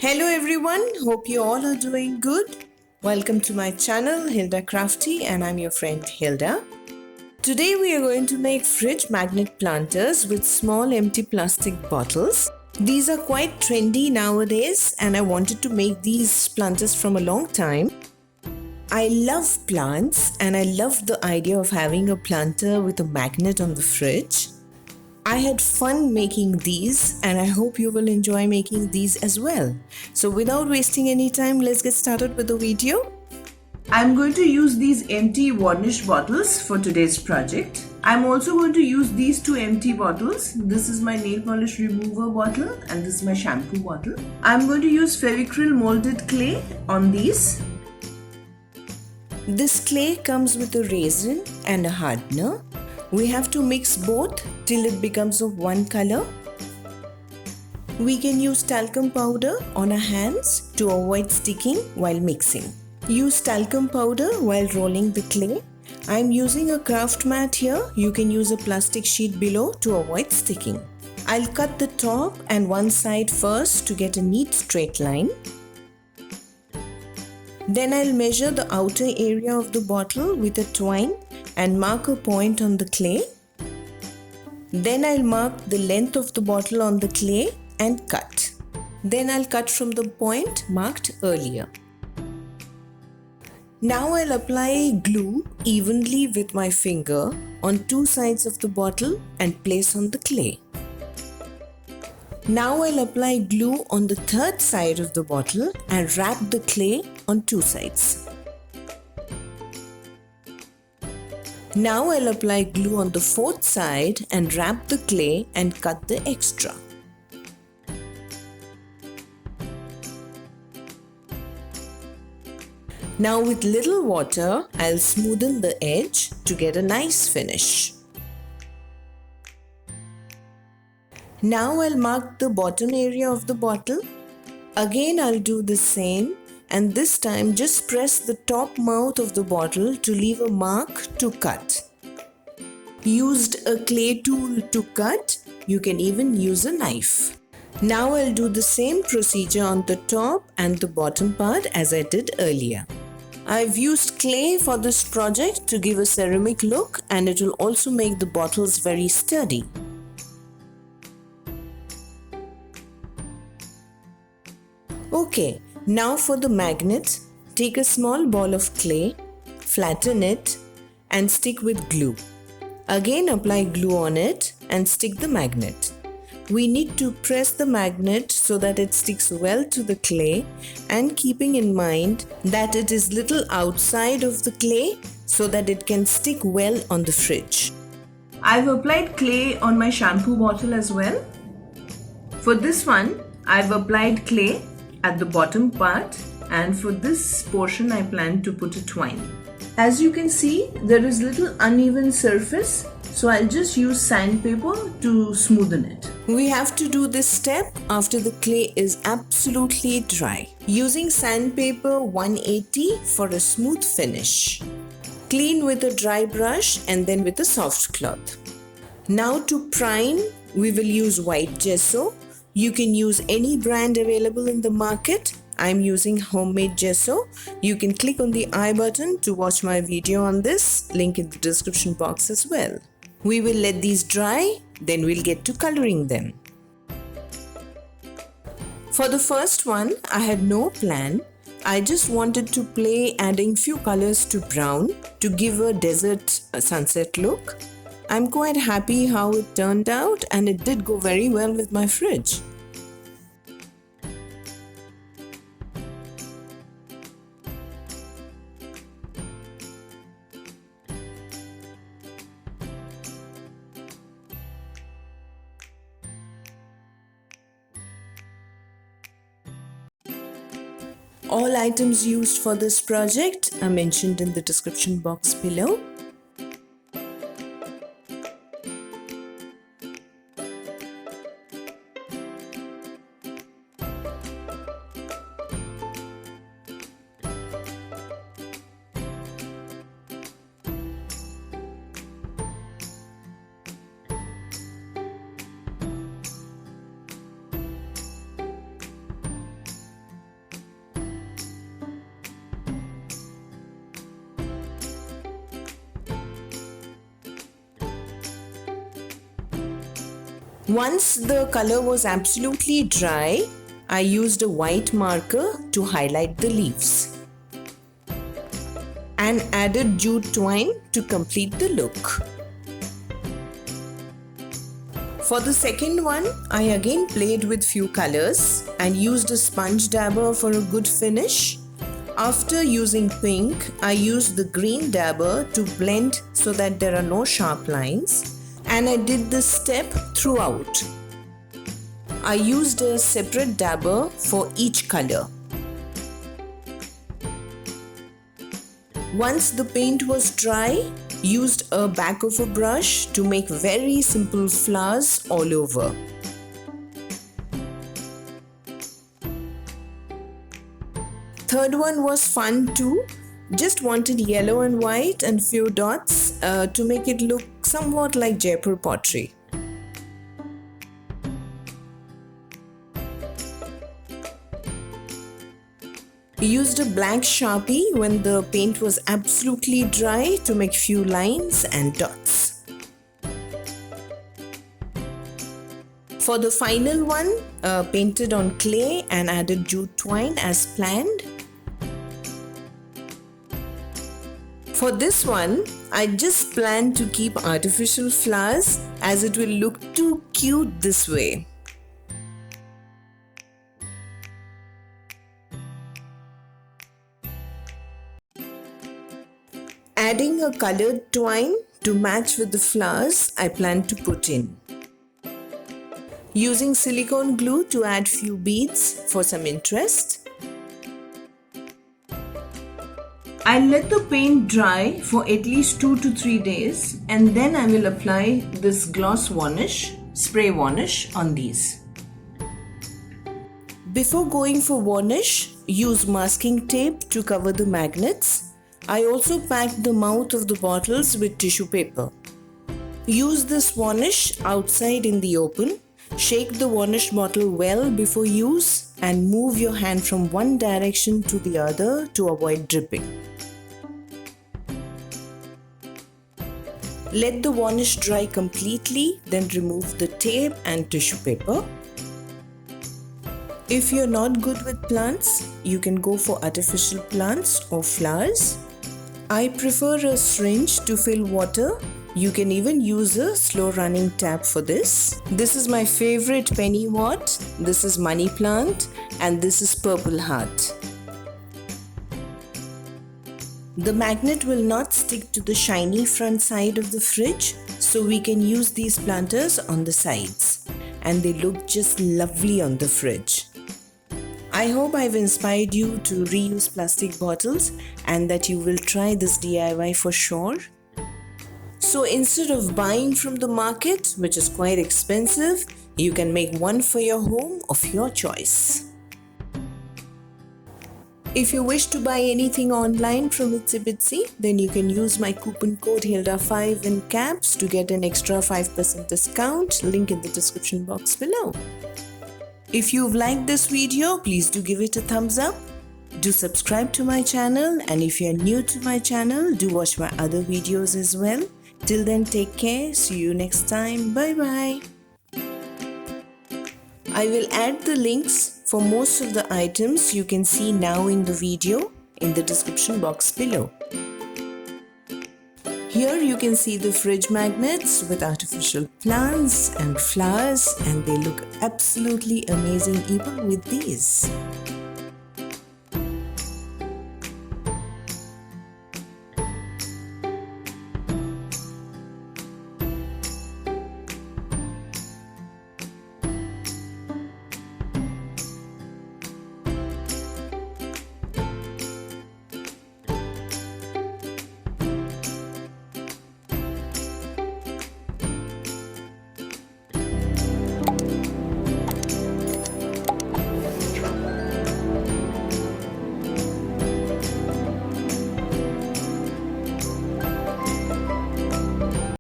Hello everyone, hope you all are doing good. Welcome to my channel Hilda Crafty and I'm your friend Hilda. Today we are going to make fridge magnet planters with small empty plastic bottles. These are quite trendy nowadays and I wanted to make these planters from a long time. I love plants and I love the idea of having a planter with a magnet on the fridge. I had fun making these and I hope you will enjoy making these as well. So without wasting any time, let's get started with the video. I'm going to use these empty varnish bottles for today's project. I'm also going to use these two empty bottles. This is my nail polish remover bottle and this is my shampoo bottle. I'm going to use Fevicryl molded clay on these. This clay comes with a resin and a hardener. We have to mix both till it becomes of one color. We can use talcum powder on our hands to avoid sticking while mixing. Use talcum powder while rolling the clay. I'm using a craft mat here. You can use a plastic sheet below to avoid sticking. I'll cut the top and one side first to get a neat straight line. Then I'll measure the outer area of the bottle with a twine and mark a point on the clay. Then I'll mark the length of the bottle on the clay and cut. Then I'll cut from the point marked earlier. Now I'll apply glue evenly with my finger on two sides of the bottle and place on the clay. Now I'll apply glue on the third side of the bottle and wrap the clay on two sides. Now I'll apply glue on the fourth side and wrap the clay and cut the extra. Now with little water, I'll smoothen the edge to get a nice finish. Now I'll mark the bottom area of the bottle. Again I'll do the same. And this time just press the top mouth of the bottle to leave a mark to cut. Used a clay tool to cut, you can even use a knife. Now I'll do the same procedure on the top and the bottom part as I did earlier. I've used clay for this project to give a ceramic look and it will also make the bottles very sturdy. Okay. Now for the magnet, take a small ball of clay, flatten it and stick with glue. Again apply glue on it and stick the magnet. We need to press the magnet so that it sticks well to the clay and keeping in mind that it is little outside of the clay so that it can stick well on the fridge. I've applied clay on my shampoo bottle as well. For this one, I've applied clay at the bottom part and for this portion I plan to put a twine. As you can see, there is little uneven surface, so I'll just use sandpaper to smoothen it. We have to do this step after the clay is absolutely dry. Using sandpaper 180 for a smooth finish. Clean with a dry brush and then with a soft cloth. Now to prime, we will use white gesso. You can use any brand available in the market. I'm using homemade gesso. You can click on the I button to watch my video on this, link in the description box as well. We will let these dry, then we'll get to coloring them. For the first one, I had no plan. I just wanted to play adding few colors to brown to give a desert sunset look. I'm quite happy how it turned out and it did go very well with my fridge. All items used for this project are mentioned in the description box below. Once the color was absolutely dry, I used a white marker to highlight the leaves and added jute twine to complete the look. For the second one, I again played with few colors and used a sponge dabber for a good finish. After using pink, I used the green dabber to blend so that there are no sharp lines, and I did this step throughout. I used a separate dabber for each color. Once the paint was dry, used a back of a brush to make very simple flowers all over. Third one was fun too. Just wanted yellow and white and few dots to make it look somewhat like Jaipur pottery. Used a black Sharpie when the paint was absolutely dry to make few lines and dots. For the final one, painted on clay and added jute twine as planned. For this one, I just planned to keep artificial flowers as it will look too cute this way. Adding a colored twine to match with the flowers I plan to put in. Using silicone glue to add few beads for some interest. I'll let the paint dry for at least 2 to 3 days and then I will apply this gloss varnish, spray varnish on these. Before going for varnish, use masking tape to cover the magnets. I also packed the mouth of the bottles with tissue paper. Use this varnish outside in the open. Shake the varnish bottle well before use and move your hand from one direction to the other to avoid dripping. Let the varnish dry completely, then remove the tape and tissue paper. If you're not good with plants, you can go for artificial plants or flowers. I prefer a syringe to fill water. You can even use a slow running tap for this. This is my favorite penny wort. This is money plant and this is purple heart. The magnet will not stick to the shiny front side of the fridge, so we can use these planters on the sides and they look just lovely on the fridge. I hope I've inspired you to reuse plastic bottles and that you will try this DIY for sure. So instead of buying from the market, which is quite expensive, you can make one for your home of your choice. If you wish to buy anything online from Itsy Bitsy, then you can use my coupon code HILDA5 in caps to get an extra 5% discount, link in the description box below. If you've liked this video, please do give it a thumbs up. Do subscribe to my channel, and if you're new to my channel, do watch my other videos as well. Till then, take care. See you next time. Bye bye. I will add the links for most of the items you can see now in the video in the description box below. Here you can see the fridge magnets with artificial plants and flowers, and they look absolutely amazing even with these.